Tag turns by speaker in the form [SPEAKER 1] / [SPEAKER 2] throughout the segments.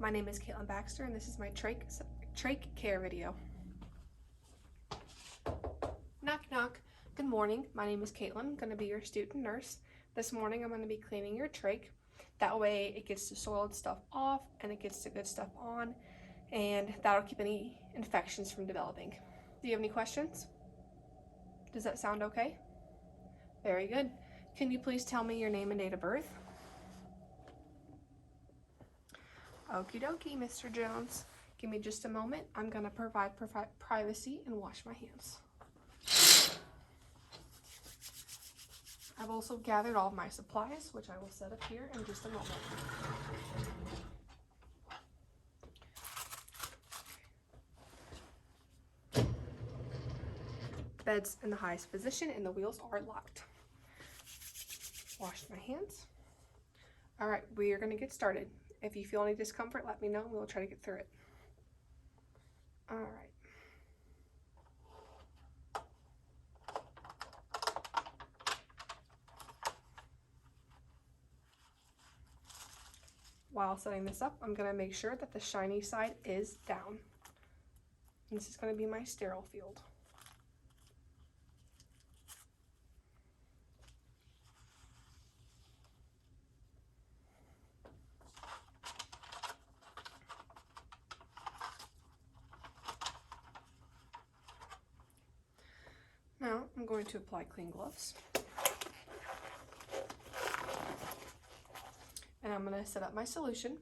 [SPEAKER 1] My name is Caitlin Baxter, and this is my Trach Care video. Knock, knock. Good morning. My name is Caitlin. I'm going to be your student nurse. This morning I'm going to be cleaning your trach. That way it gets the soiled stuff off and it gets the good stuff on, and that'll keep any infections from developing. Do you have any questions? Does that sound okay? Very good. Can you please tell me your name and date of birth? Okie dokie, Mr. Jones. Give me just a moment. I'm going to provide privacy and wash my hands. I've also gathered all of my supplies, which I will set up here in just a moment. Bed's in the highest position and the wheels are locked. Wash my hands. All right, we are going to get started. If you feel any discomfort, let me know and we'll try to get through it. All right. While setting this up, I'm going to make sure that the shiny side is down. And this is going to be my sterile field. Now I'm going to apply clean gloves. And I'm going to set up my solution.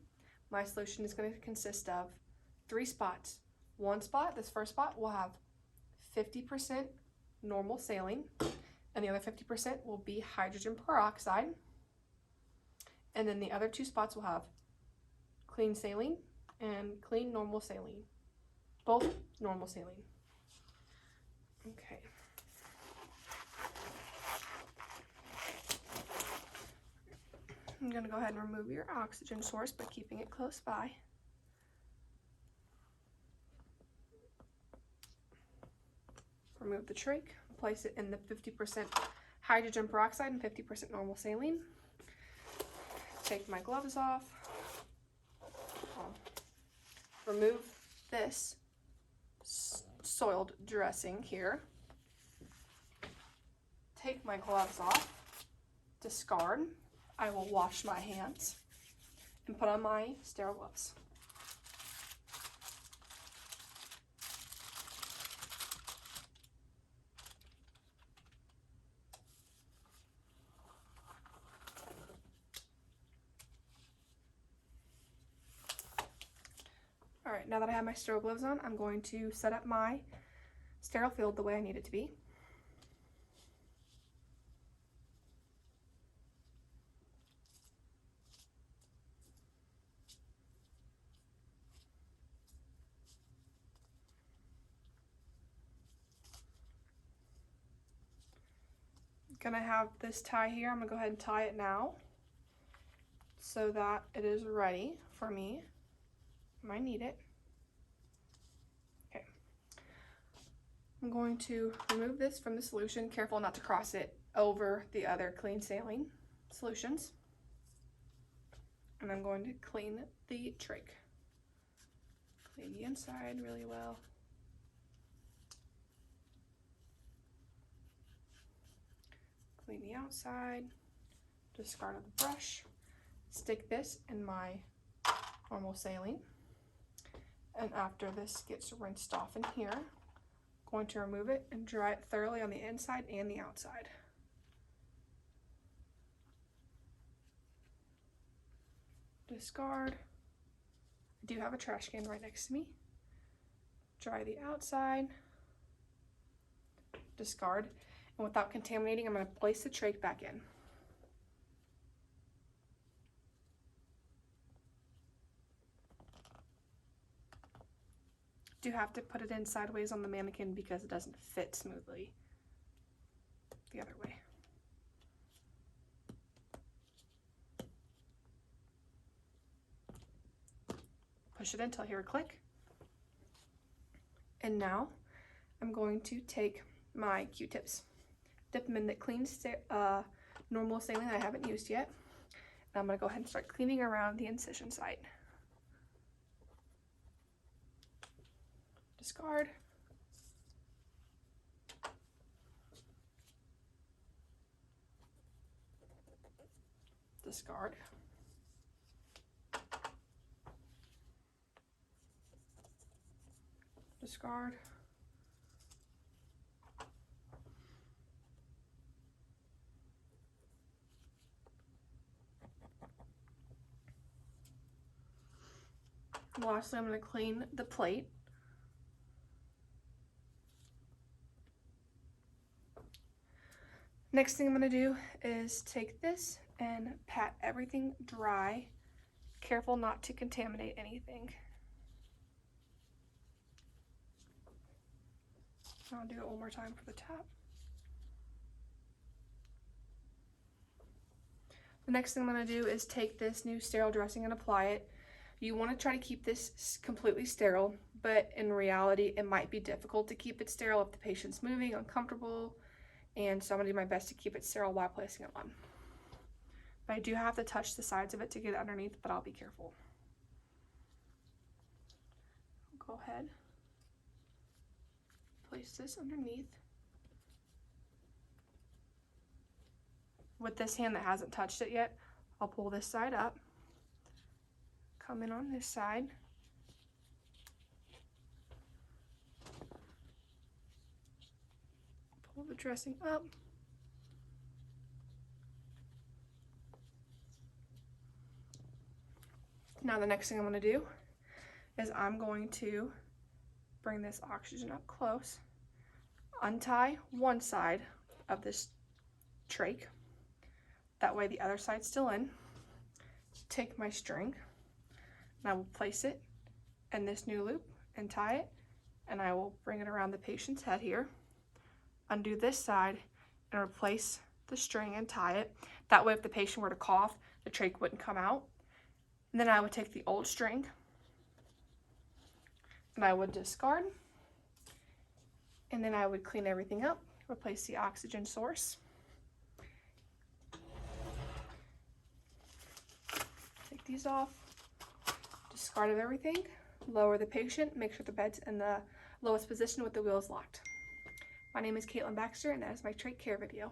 [SPEAKER 1] My solution is going to consist of 3 spots. One spot, this first spot, will have 50% normal saline, and the other 50% will be hydrogen peroxide. And then the other 2 spots will have clean saline and clean normal saline. Both normal saline. Okay. I'm going to go ahead and remove your oxygen source by keeping it close by. Remove the trach, place it in the 50% hydrogen peroxide and 50% normal saline. Take my gloves off. Remove this soiled dressing here. Take my gloves off. Discard. I will wash my hands and put on my sterile gloves. All right, now that I have my sterile gloves on, I'm going to set up my sterile field the way I need it to be. Gonna have this tie here. I'm gonna go ahead and tie it now so that it is ready for me when I need it. Okay. I'm going to remove this from the solution. Careful not to cross it over the other clean saline solutions. And I'm going to clean the trach. Clean the inside really well. Clean the outside, discard of the brush, stick this in my normal saline, and after this gets rinsed off in here, I'm going to remove it and dry it thoroughly on the inside and the outside. Discard. I do have a trash can right next to me. Dry the outside, discard. And without contaminating, I'm going to place the trach back in. Do have to put it in sideways on the mannequin because it doesn't fit smoothly the other way. Push it in until I hear a click. And now I'm going to take my Q-tips. Dip them in the clean normal saline that I haven't used yet. And I'm going to go ahead and start cleaning around the incision site. Discard. Discard. Discard. Lastly, I'm going to clean the plate. Next thing I'm going to do is take this and pat everything dry. Careful not to contaminate anything. I'll do it one more time for the tap. The next thing I'm going to do is take this new sterile dressing and apply it. You want to try to keep this completely sterile, but in reality it might be difficult to keep it sterile if the patient's moving, uncomfortable, and so I'm going to do my best to keep it sterile while placing it on. But I do have to touch the sides of it to get it underneath, but I'll be careful. I'll go ahead, place this underneath. With this hand that hasn't touched it yet, I'll pull this side up, come in on this side, pull the dressing up, now the next thing I'm going to do is I'm going to bring this oxygen up close, untie one side of this trach, that way the other side's still in. Take my string and I will place it in this new loop and tie it, and I will bring it around the patient's head here, undo this side and replace the string and tie it. That way if the patient were to cough, the trach wouldn't come out. And then I would take the old string and I would discard, and then I would clean everything up, replace the oxygen source. Take these off, discard of everything, lower the patient, make sure the bed's in the lowest position with the wheels locked. My name is Caitlin Baxter, and that is my Trach Care video.